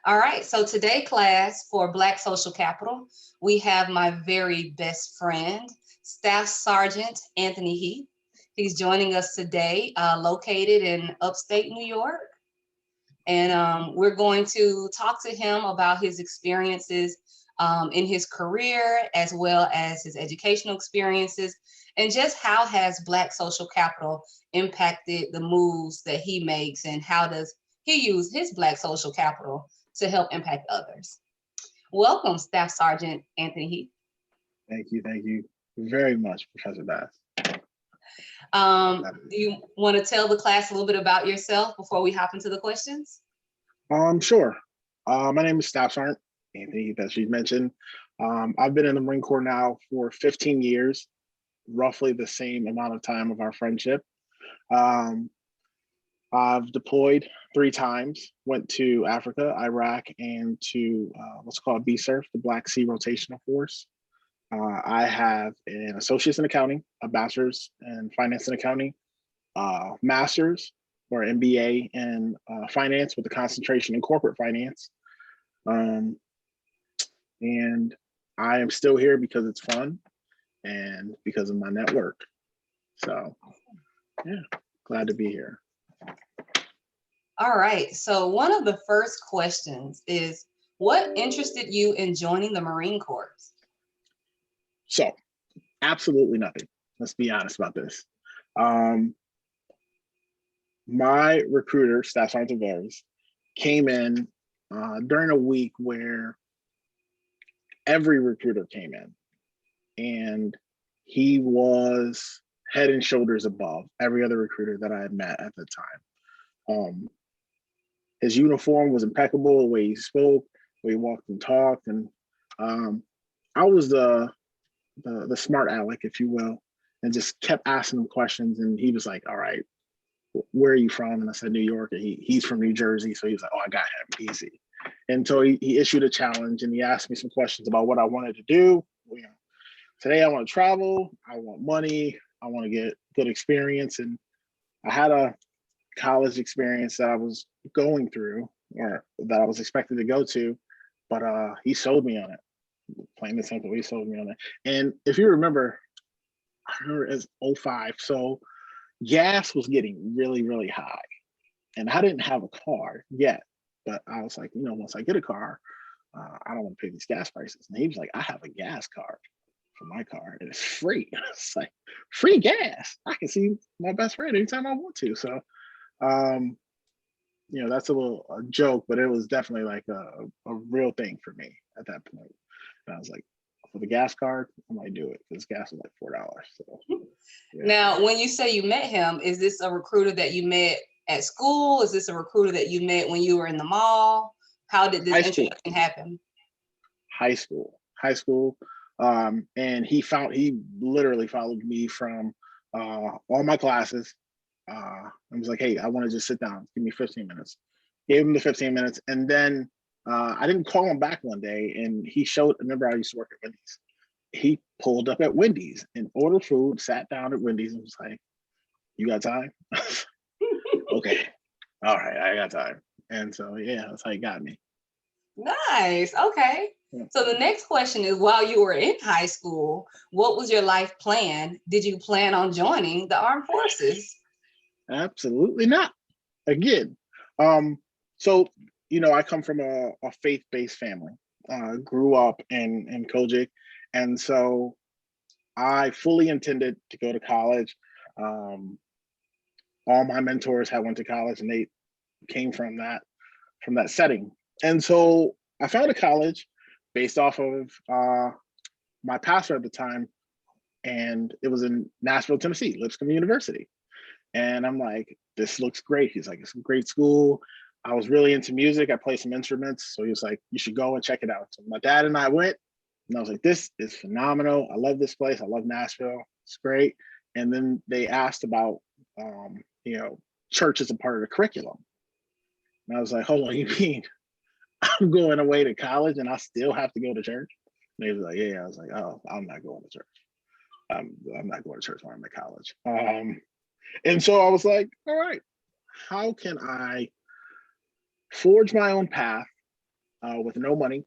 All right, so today, class, for Black Social Capital, we have my very best friend, Staff Sergeant Anthony Heath. He's joining us today, located in upstate New York. And we're going to talk to him about his experiences in his career, as well as his educational experiences, and just how has Black social capital impacted the moves that he makes, and how does he use his Black social capital to help impact others. Welcome, Staff Sergeant Anthony Heath. Thank you very much, Professor Bass. Do you want to tell the class a little bit about yourself before we hop into the questions? Sure. My name is Staff Sergeant Anthony Heath, as you mentioned. I've been in the Marine Corps now for 15 years, roughly the same amount of time of our friendship. I've deployed 3 times, went to Africa, Iraq, and to what's called BSERF, the Black Sea Rotational Force. I have an associate's in accounting, a bachelor's in finance and accounting, master's or MBA in finance with a concentration in corporate finance. And I am still here because it's fun and because of my network. So yeah, glad to be here. All right, so one of the first questions is, what interested you in joining the Marine Corps? So, absolutely nothing. Let's be honest about this. My recruiter, Staff Sergeant Varies, came in during a week where every recruiter came in, and he was head and shoulders above every other recruiter that I had met at the time. His uniform was impeccable, the way he spoke, the way he walked and talked, and I was the smart aleck, if you will, and just kept asking him questions. And he was like, "All right, where are you from?" And I said, "New York." And he's from New Jersey, so he was like, "Oh, I got him easy." And so he issued a challenge, and he asked me some questions about what I wanted to do. You know, today I want to travel, I want money, I want to get good experience, and I had a college experience that I was going through, or that I was expected to go to, but he sold me on it. Plain and simple, he sold me on it. And if you remember, I remember it's 05, so gas was getting really, really high. And I didn't have a car yet, but I was like, once I get a car, I don't want to pay these gas prices. And he was like, "I have a gas card for my car, and it's free." It's like, free gas. I can see my best friend anytime I want to. So that's a joke, but it was definitely like a real thing for me at that point. And I was like, for the gas card, I might do it, because gas was like $4. So yeah. Now, when you say you met him, is this a recruiter that you met at school? Is this a recruiter that you met when you were in the mall? How did this introduction happen? High school. And he literally followed me from all my classes. I was like, "Hey, I want to just sit down. Give me 15 minutes." Gave him the 15 minutes. And then I didn't call him back one day, and he showed, remember I used to work at Wendy's. He pulled up at Wendy's and ordered food, sat down at Wendy's, and was like, "You got time?" "Okay. All right, I got time." And so, yeah, that's how he got me. Nice. Okay. Yeah. So the next question is, while you were in high school, what was your life plan? Did you plan on joining the armed forces? Absolutely not. Again, so I come from a faith-based family. Grew up in Kojic, and so I fully intended to go to college. All my mentors had went to college, and they came from that setting. And so I found a college based off of my pastor at the time, and it was in Nashville, Tennessee, Lipscomb University. And I'm like, "This looks great." He's like, "It's a great school." I was really into music. I played some instruments. So he was like, "You should go and check it out." So my dad and I went, and I was like, "This is phenomenal. I love this place. I love Nashville. It's great." And then they asked about, church as a part of the curriculum. And I was like, "Hold on, you mean I'm going away to college and I still have to go to church?" And he was like, "Yeah." I was like, "Oh, I'm not going to church. I'm not going to church when I'm at college." And so I was like, "All right, how can I forge my own path with no money,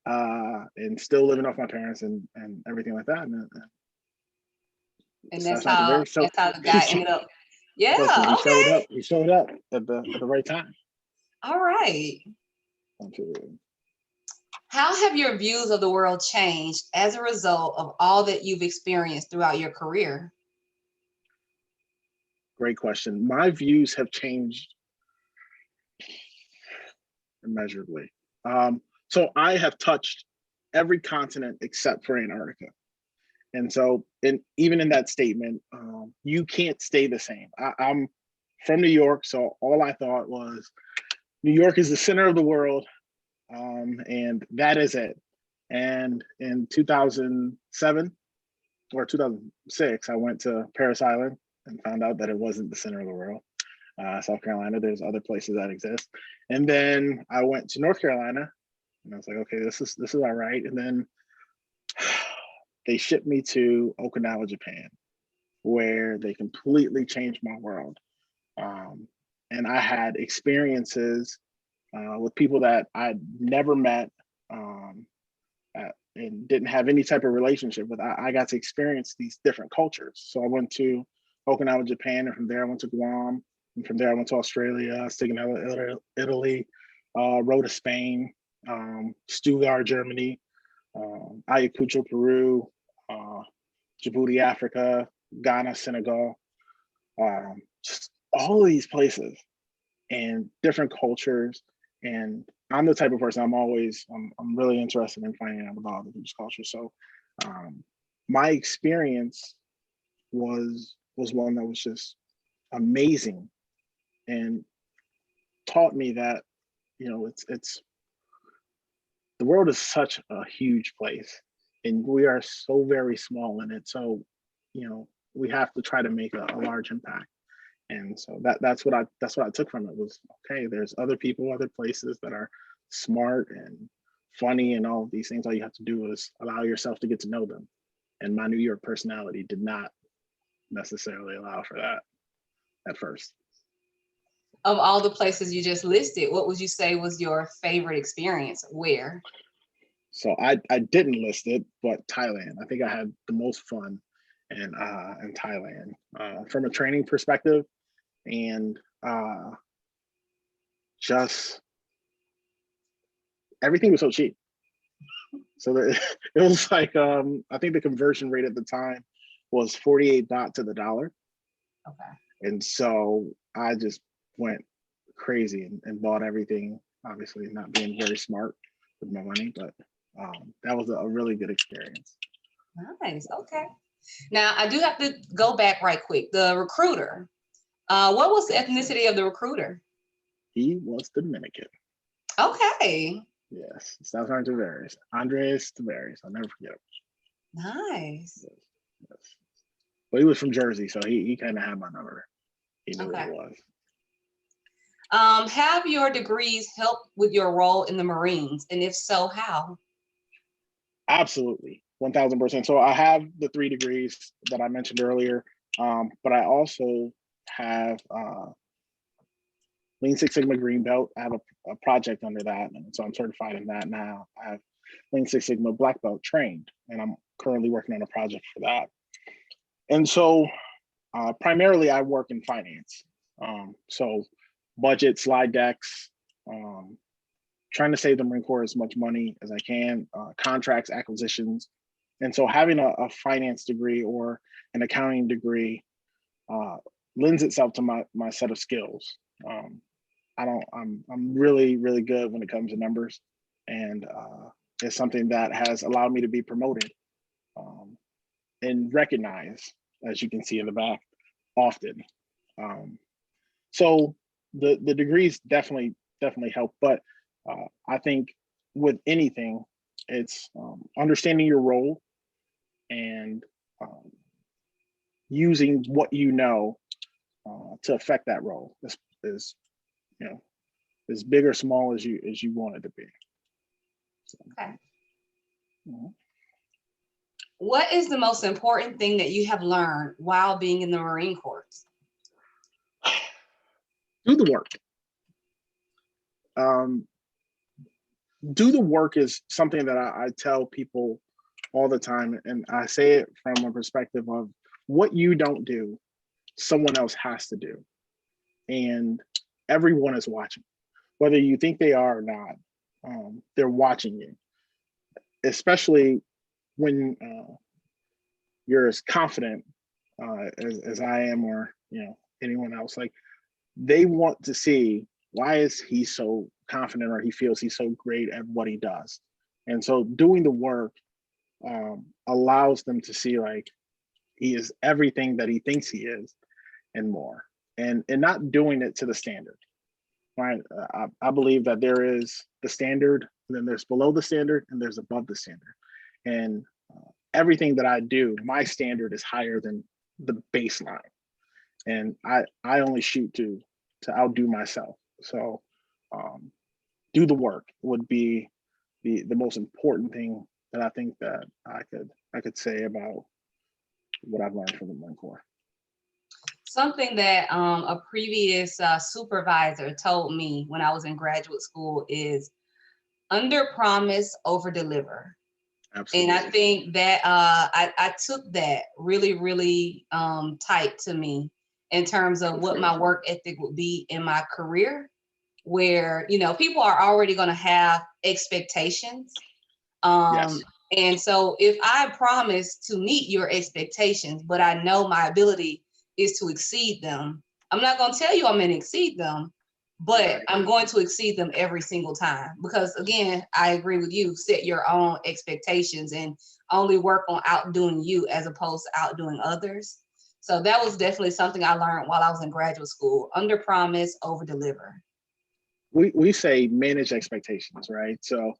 and still living off my parents and everything like that. And That's not the very so. that's how the guy ended up. Yeah. Listen, he showed Okay. up. He showed up at the right time. All right. Absolutely. How have your views of the world changed as a result of all that you've experienced throughout your career? Great question. My views have changed immeasurably. So I have touched every continent except for Antarctica. And so, even in that statement, you can't stay the same. I'm from New York, so all I thought was New York is the center of the world, and that is it. And in 2007 or 2006, I went to Paris Island and found out that it wasn't the center of the world. South Carolina, there's other places that exist. And then I went to North Carolina, and I was like, okay, this is all right. And then they shipped me to Okinawa, Japan, where they completely changed my world. And I had experiences with people that I'd never met and didn't have any type of relationship with. I got to experience these different cultures. So I went to Okinawa, Japan, and from there I went to Guam. And from there I went to Australia, Sigonella, Italy, Rota, Spain, Stuttgart, Germany, Ayacucho, Peru, Djibouti, Africa, Ghana, Senegal, just all of these places and different cultures. And I'm the type of person I'm really interested in finding out about other people's cultures. So my experience was one that was just amazing and taught me that, it's the world is such a huge place and we are so very small in it. So, we have to try to make a large impact. And so that's what I took from it was, okay, there's other people, other places that are smart and funny and all of these things. All you have to do is allow yourself to get to know them. And my New York personality did not necessarily allow for that at first. Of all the places you just listed, what would you say was your favorite experience? Where? So I didn't list it, but Thailand. I think I had the most fun in Thailand from a training perspective, and just everything was so cheap. So it was like I think the conversion rate at the time was 48 baht to the dollar. Okay. And so I just went crazy and bought everything. Obviously, not being very smart with my money, but that was a really good experience. Nice. Okay. Now I do have to go back right quick. The recruiter. What was the ethnicity of the recruiter? He was Dominican. Okay. Yes, Sergeant Tavares, Andres Tavares. I'll never forget him. Nice. Yes. But he was from Jersey, so he kind of had my number. He knew Okay. what it was. Have your degrees helped with your role in the Marines? And if so, how? Absolutely, 1000%. So I have the 3 degrees that I mentioned earlier, but I also have Lean Six Sigma Green Belt. I have a project under that, and so I'm certified in that now. I have Lean Six Sigma Black Belt trained, and I'm currently working on a project for that. And so primarily I work in finance. So budget, slide decks, trying to save the Marine Corps as much money as I can, contracts, acquisitions. And so having a finance degree or an accounting degree lends itself to my set of skills. I'm really, really good when it comes to numbers. And it's something that has allowed me to be promoted and recognized, as you can see in the back, often. So the degrees definitely help, but I think with anything, it's understanding your role and using what you know to affect that role is as big or small as you want it to be. So, okay. Mm-hmm. What is the most important thing that you have learned while being in the Marine Corps? Do the work. do the work is something that I tell people all the time. And I say it from a perspective of what you don't do, someone else has to do. And everyone is watching, whether you think they are or not. They're watching you, especially when you're as confident as I am, or anyone else. Like, they want to see, why is he so confident, or he feels he's so great at what he does. And so doing the work allows them to see, like, he is everything that he thinks he is and more, and not doing it to the standard. Right? I believe that there is the standard, and then there's below the standard, and there's above the standard. And everything that I do, my standard is higher than the baseline. And I only shoot to outdo myself. So do the work would be the most important thing that I think that I could say about what I've learned from the Marine Corps. Something that a previous supervisor told me when I was in graduate school is under promise, over deliver. Absolutely. And I think that I took that really, really tight to me in terms of what my work ethic would be in my career, where, people are already going to have expectations. Yes. And so if I promise to meet your expectations, but I know my ability is to exceed them, I'm not going to tell you I'm going to exceed them, but I'm going to exceed them every single time. Because again, I agree with you, set your own expectations and only work on outdoing you as opposed to outdoing others. So that was definitely something I learned while I was in graduate school. Under promise, over deliver. We say manage expectations, right? So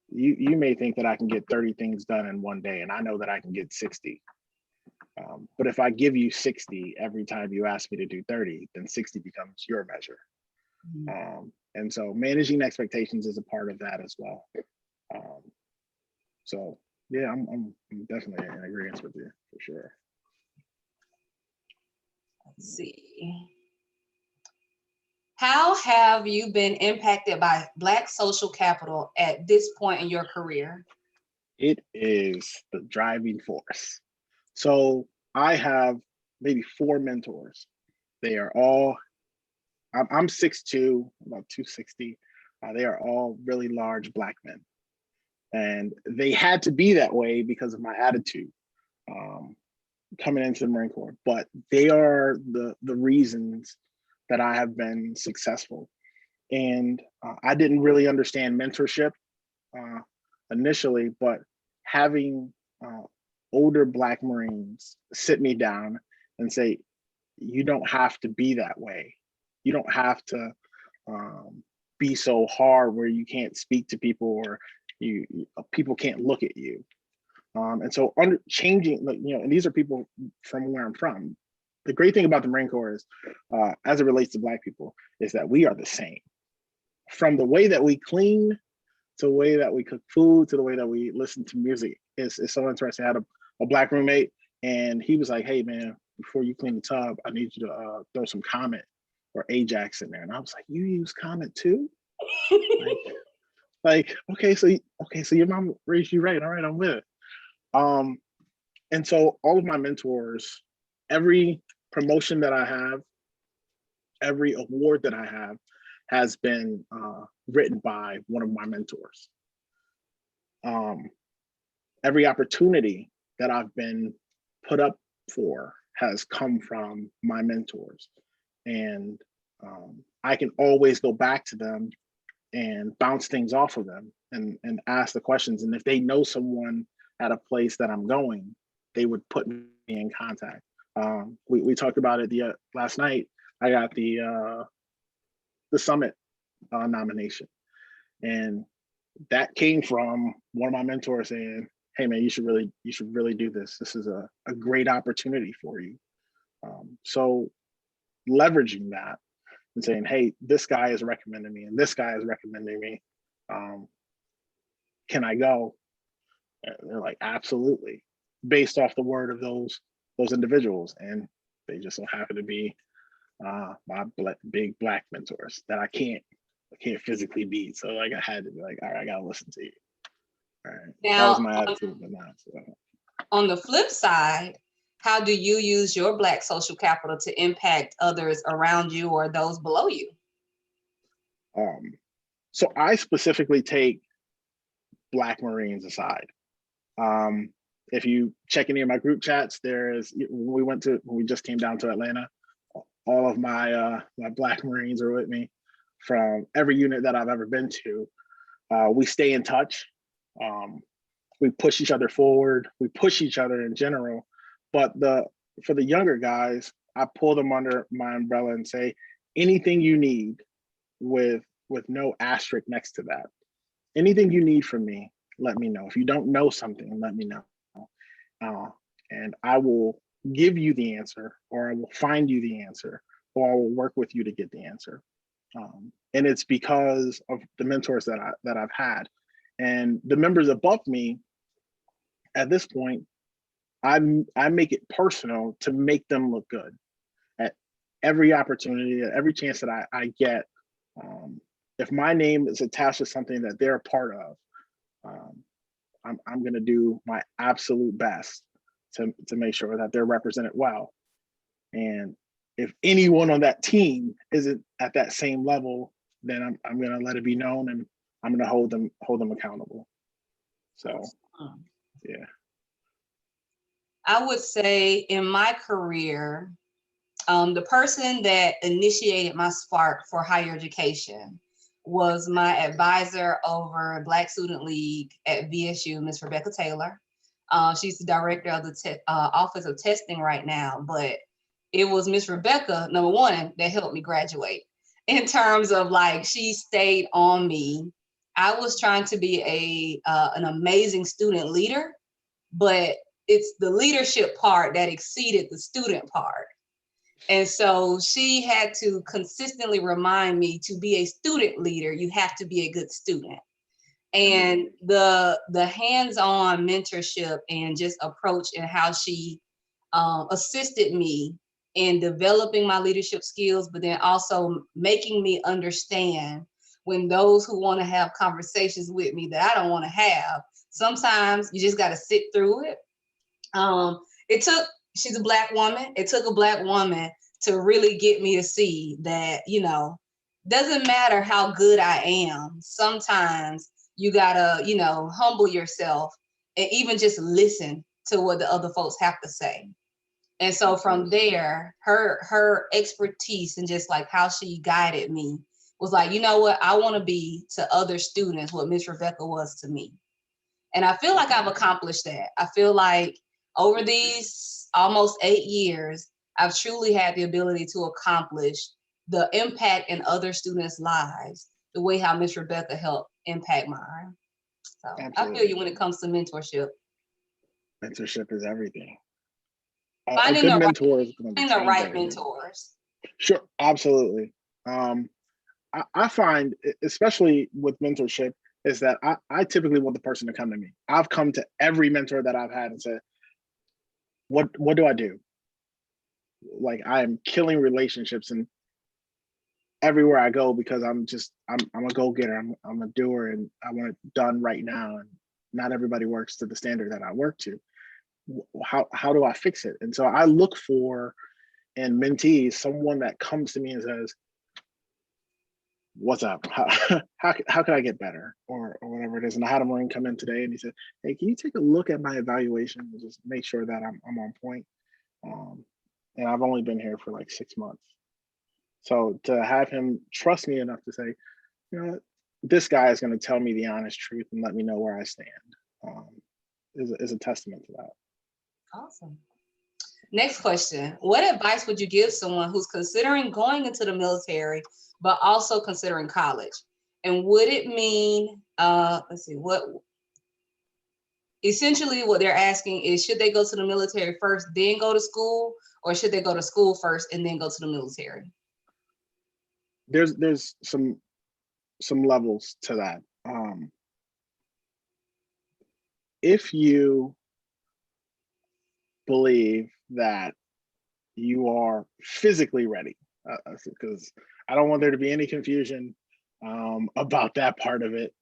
you may think that I can get 30 things done in one day, and I know that I can get 60. But if I give you 60 every time you ask me to do 30, then 60 becomes your measure. Mm-hmm. And so managing expectations is a part of that as well. So yeah, I'm definitely in agreement with you for sure. Let's see. How have you been impacted by Black social capital at this point in your career? It is the driving force. So I have maybe 4 mentors. They are all, I'm 6'2", about 260. They are all really large Black men. And they had to be that way because of my attitude coming into the Marine Corps. But they are the reasons that I have been successful. And I didn't really understand mentorship initially, but having older Black Marines sit me down and say, you don't have to be that way. You don't have to be so hard where you can't speak to people, or people can't look at you. And so changing, and these are people from where I'm from. The great thing about the Marine Corps is, as it relates to Black people, is that we are the same. From the way that we clean, to the way that we cook food, to the way that we listen to music. It's so interesting. I had a Black roommate, and he was like, hey man, before you clean the tub, I need you to throw some Comet or Ajax in there. And I was like, you use Comet too? Okay, so your mom raised you right. All right, I'm with it. And so all of my mentors, every promotion that I have, every award that I have, has been written by one of my mentors. Every opportunity that I've been put up for has come from my mentors. And I can always go back to them and bounce things off of them and ask the questions. And if they know someone at a place that I'm going, they would put me in contact. We talked about it last night. I got the Summit nomination, and that came from one of my mentors saying, hey man, you should really do this. This is a great opportunity for you. So leveraging that and saying, hey, this guy is recommending me and this guy is recommending me. Can I go? And they're like, absolutely, based off the word of those individuals. And they just so happen to be my big Black mentors that I can't can't physically beat. So like I had to be like, all right, I gotta listen to you. All right. That was Now, my attitude, but now. So. On the flip side, how do you use your Black social capital to impact others around you or those below you? So I specifically take Black Marines aside. If you check any of my group chats, when we just came down to Atlanta, all of my my Black Marines are with me from every unit that I've ever been to. We stay in touch. We push each other forward. We push each other in general. But for the younger guys, I pull them under my umbrella and say, anything you need with no asterisk next to that. Anything you need from me, let me know. If you don't know something, let me know. And I will give you the answer, or I will find you the answer, or I will work with you to get the answer. And it's because of the mentors that I've had. And the members above me, at this point, I make it personal to make them look good at every opportunity, at every chance that I get. If my name is attached to something that they're a part of, I'm going to do my absolute best to make sure that they're represented well. And if anyone on that team isn't at that same level, then I'm going to let it be known, and I'm going to hold them accountable. So, yeah. I would say in my career, the person that initiated my spark for higher education was my advisor over Black Student League at VSU, Ms. Rebecca Taylor. She's the director of the Office of Testing right now, but it was Ms. Rebecca, number one, that helped me graduate. In terms of like, she stayed on me. I was trying to be an amazing student leader, but it's the leadership part that exceeded the student part. And so she had to consistently remind me, to be a student leader, you have to be a good student. And the hands-on mentorship and just approach and how she assisted me in developing my leadership skills, but then also making me understand when those who want to have conversations with me that I don't want to have, sometimes you just got to sit through it. She's a Black woman. It took a Black woman to really get me to see that, doesn't matter how good I am. Sometimes you gotta, humble yourself and even just listen to what the other folks have to say. And so from there, her expertise and just like how she guided me was like, you know what, I want to be to other students what Miss Rebecca was to me. And I feel like I've accomplished that. I feel like over these almost 8 years, I've truly had the ability to accomplish the impact in other students' lives, the way how Miss Rebecca helped impact mine. So absolutely. I feel you when it comes to mentorship. Mentorship is everything. Finding a good mentor is going to be the right mentors. Sure, absolutely. I find, especially with mentorship, is that I typically want the person to come to me. I've come to every mentor that I've had and said, what do I do? Like, I am killing relationships and everywhere I go, because I'm a go-getter. I'm a doer, and I want it done right now. And not everybody works to the standard that I work to. How do I fix it? And so I look for in mentees someone that comes to me and says, what's up? How can I get better, or whatever it is? And I had a Marine come in today, and he said, hey, can you take a look at my evaluation and just make sure that I'm on point? And I've only been here for like 6 months. So to have him trust me enough to say, this guy is going to tell me the honest truth and let me know where I stand, is a testament to that. Awesome. Next question. What advice would you give someone who's considering going into the military, but also considering college? And would it mean, essentially what they're asking is, should they go to the military first, then go to school, or should they go to school first and then go to the military? There's some levels to that. If you believe that you are physically ready, because I don't want there to be any confusion. about that part of it.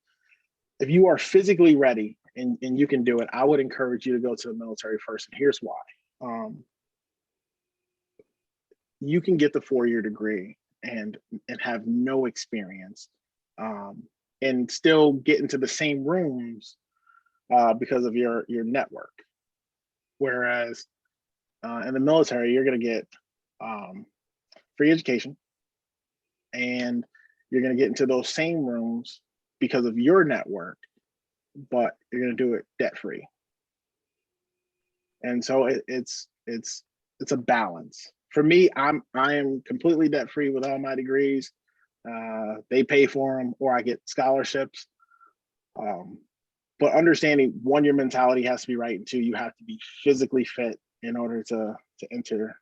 If you are physically ready and you can do it, I would encourage you to go to the military first. And here's why. You can get the 4-year degree and have no experience, and still get into the same rooms because of your network. Whereas in the military, you're going to get free education, and you're going to get into those same rooms because of your network, but you're going to do it debt free. And so it's a balance. For me, I am completely debt free with all my degrees. They pay for them, or I get scholarships. But understanding, one, your mentality has to be right, and two, you have to be physically fit in order to enter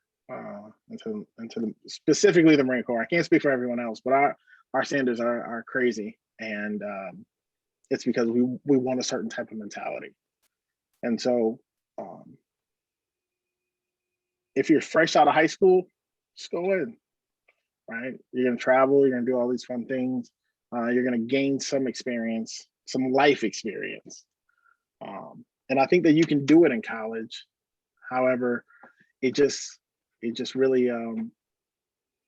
into specifically the Marine Corps. I can't speak for everyone else, but our standards are crazy, and it's because we want a certain type of mentality. And so if you're fresh out of high school, just go in, right? You're gonna travel, you're gonna do all these fun things, you're gonna gain some experience, some life experience. And I think that you can do it in college. However, it just really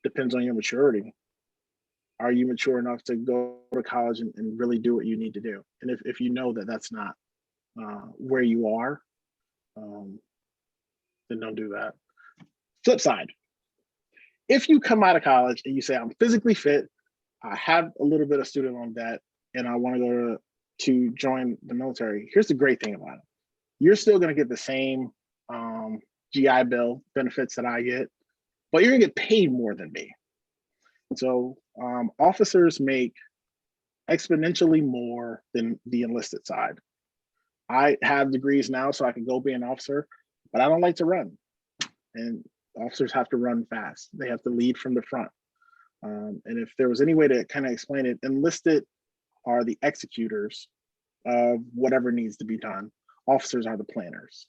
depends on your maturity. Are you mature enough to go to college and really do what you need to do? And if you know that that's not where you are, then don't do that. Flip side, if you come out of college and you say, I'm physically fit, I have a little bit of student loan debt, and I want to go to join the military, here's the great thing about it. You're still going to get the same GI Bill benefits that I get, but you're going to get paid more than me. So officers make exponentially more than the enlisted side. I have degrees now, so I can go be an officer, but I don't like to run. And officers have to run fast. They have to lead from the front. And if there was any way to kind of explain it, enlisted are the executors of whatever needs to be done. Officers are the planners.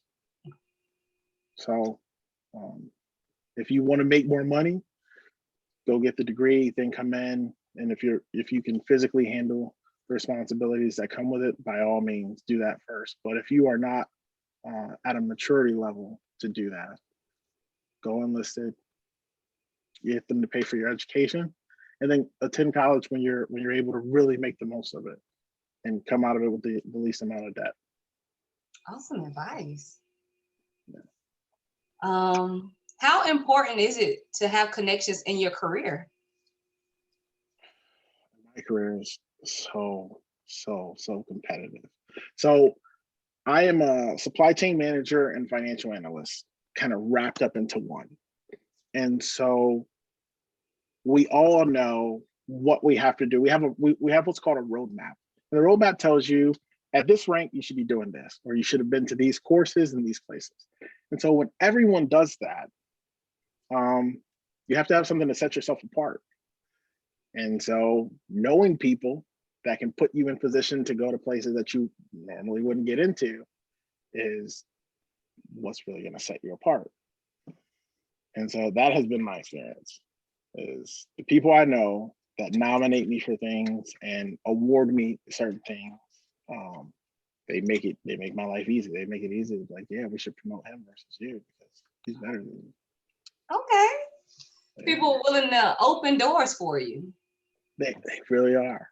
So if you want to make more money, go get the degree, then come in. And if you can physically handle the responsibilities that come with it, by all means, do that first. But if you are not at a maturity level to do that, go enlisted, get them to pay for your education, and then attend college when you're able to really make the most of it and come out of it with the least amount of debt. Awesome advice. Yeah. How important is it to have connections in your career? My career is so competitive. So I am a supply chain manager and financial analyst, kind of wrapped up into one. And so we all know what we have to do. We have what's called a roadmap. And the roadmap tells you, at this rank, you should be doing this, or you should have been to these courses in these places. And so when everyone does that, you have to have something to set yourself apart. And so knowing people that can put you in position to go to places that you normally wouldn't get into is what's really going to set you apart. And so that has been my experience, is the people I know that nominate me for things and award me certain things. They make my life easy. They make it easy. It's like, yeah, we should promote him versus you because he's better than you. Okay. Yeah. People are willing to open doors for you. They really are.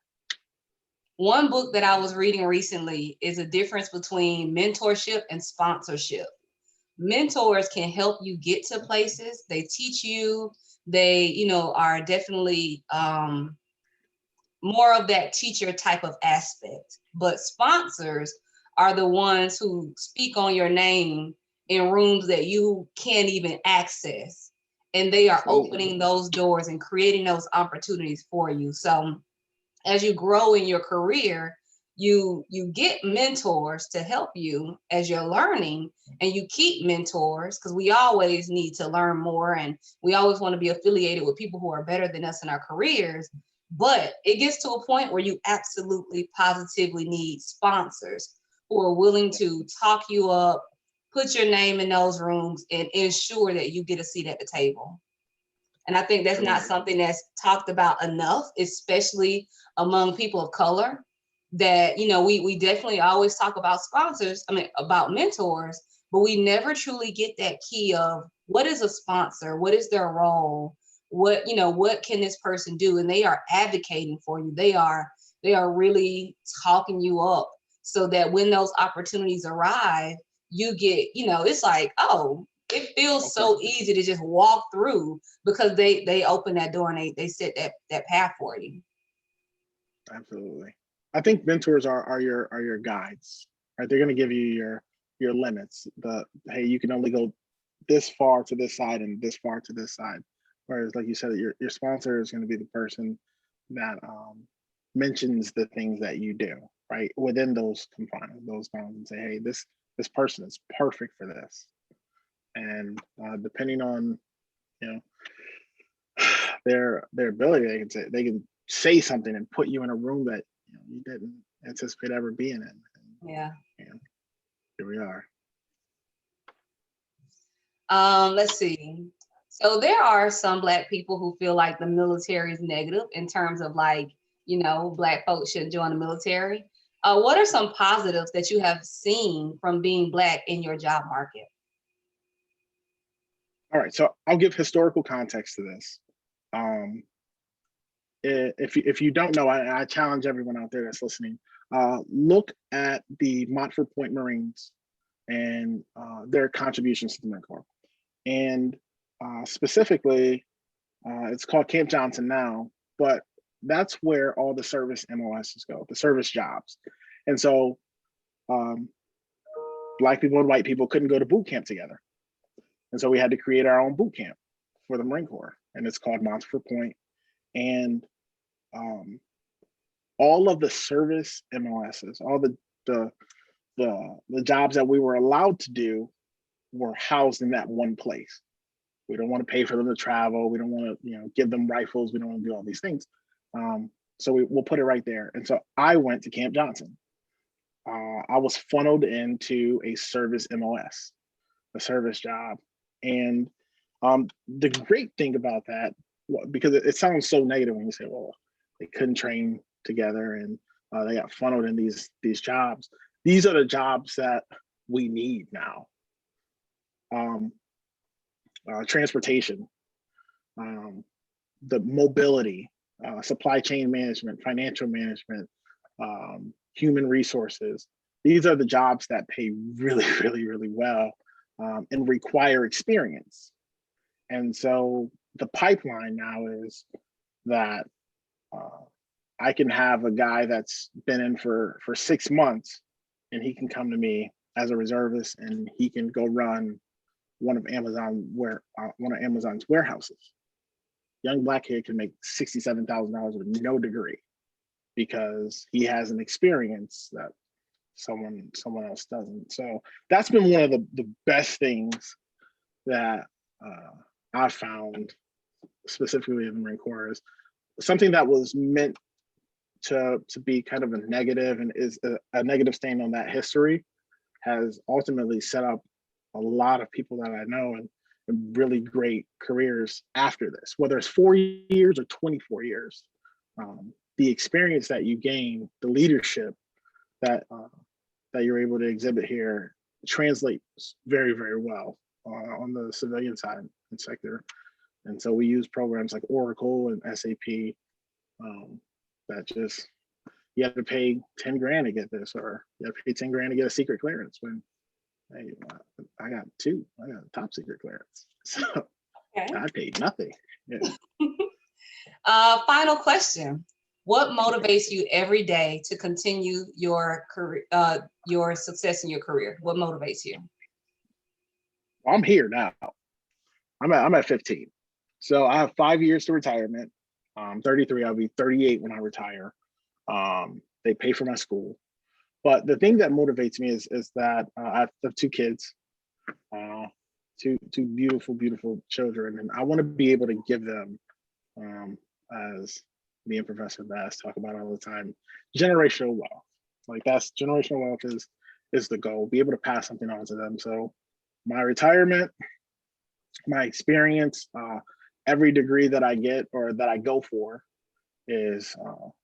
One book that I was reading recently is a difference between mentorship and sponsorship. Mentors can help you get to places. They teach you. They, are definitely more of that teacher type of aspect. But sponsors are the ones who speak on your name in rooms that you can't even access. And they are opening those doors and creating those opportunities for you. So as you grow in your career, you get mentors to help you as you're learning, and you keep mentors because we always need to learn more, and we always want to be affiliated with people who are better than us in our careers. But it gets to a point where you absolutely positively need sponsors who are willing to talk you up, put your name in those rooms, and ensure that you get a seat at the table. And I think that's not something that's talked about enough, especially among people of color. That, you know, we definitely always talk about sponsors, I mean, about mentors, but we never truly get that key of what is a sponsor, what is their role, what, you know, what can this person do? And they are advocating for you. They are really talking you up so that when those opportunities arrive, you get, you know, it's like, oh, it feels so easy to just walk through because they open that door and they set that path for you. Absolutely. I think mentors are your guides, right? They're going to give you your limits. Hey, you can only go this far to this side and this far to this side. Whereas, like you said, your sponsor is going to be the person that mentions the things that you do, right, within those confines, and say, hey, this person is perfect for this. And depending on, you know, their ability, they can say something and put you in a room that, you know, you didn't anticipate ever being in. And, yeah. Here we are. Let's see. So there are some Black people who feel like the military is negative in terms of, like, you know, Black folks shouldn't join the military. What are some positives that you have seen from being Black in your job market? All right, so I'll give historical context to this. If you don't know, I challenge everyone out there that's listening, look at the Montford Point Marines and their contributions to the Marine Corps. And specifically, it's called Camp Johnson now, but that's where all the service MOSs go, the service jobs. And so Black people and white people couldn't go to boot camp together. And so we had to create our own boot camp for the Marine Corps, and it's called Montford Point. And all of the service MOSs, all the jobs that we were allowed to do were housed in that one place. We don't want to pay for them to travel. We don't want to, you know, give them rifles. We don't want to do all these things. So we'll put it right there. And so I went to Camp Johnson. I was funneled into a service MOS, a service job. And the great thing about that, because it sounds so negative when you say, well, they couldn't train together and they got funneled in these jobs. These are the jobs that we need now. Transportation, the mobility, supply chain management, financial management, human resources. These are the jobs that pay really, really, really well and require experience. And so the pipeline now is that I can have a guy that's been in for 6 months, and he can come to me as a reservist, and he can go run one of Amazon's warehouses. Young Black kid can make $67,000 with no degree because he has an experience that someone else doesn't. So that's been one of the best things that I found specifically in the Marine Corps, is something that was meant to be kind of a negative and is a negative stain on that history has ultimately set up a lot of people that I know and really great careers after this, whether it's 4 years or 24 years. The experience that you gain, the leadership that you're able to exhibit here translates very, very well on the civilian side and sector. And so we use programs like Oracle and SAP that just, you have to pay 10 grand to get this, or you have to pay 10 grand to get a secret clearance, when, hey, I got a top secret clearance. So okay. I paid nothing. Yeah. Final question. What motivates you every day to continue your career, your success in your career? What motivates you? I'm here now. I'm at 15. So I have 5 years to retirement. I'm 33, I'll be 38 when I retire. They pay for my school. But the thing that motivates me is that I have 2 kids, two beautiful, beautiful children. And I want to be able to give them, as me and Professor Bass talk about all the time, generational wealth. Like, that's generational wealth is the goal, be able to pass something on to them. So my retirement, my experience, every degree that I get or that I go for is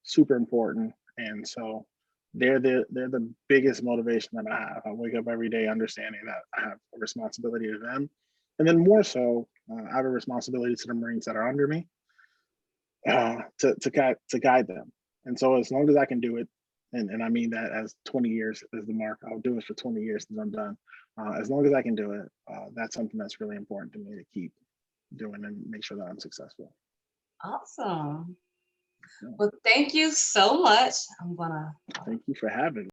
super important. And so they're the biggest motivation that I have. I wake up every day understanding that I have a responsibility to them. And then more so, I have a responsibility to the Marines that are under me to guide them. And so as long as I can do it, and I mean that as 20 years is the mark, I'll do it for 20 years until I'm done. As long as I can do it, that's something that's really important to me to keep doing and make sure that I'm successful. Awesome. Well, thank you so much. Thank you for having me.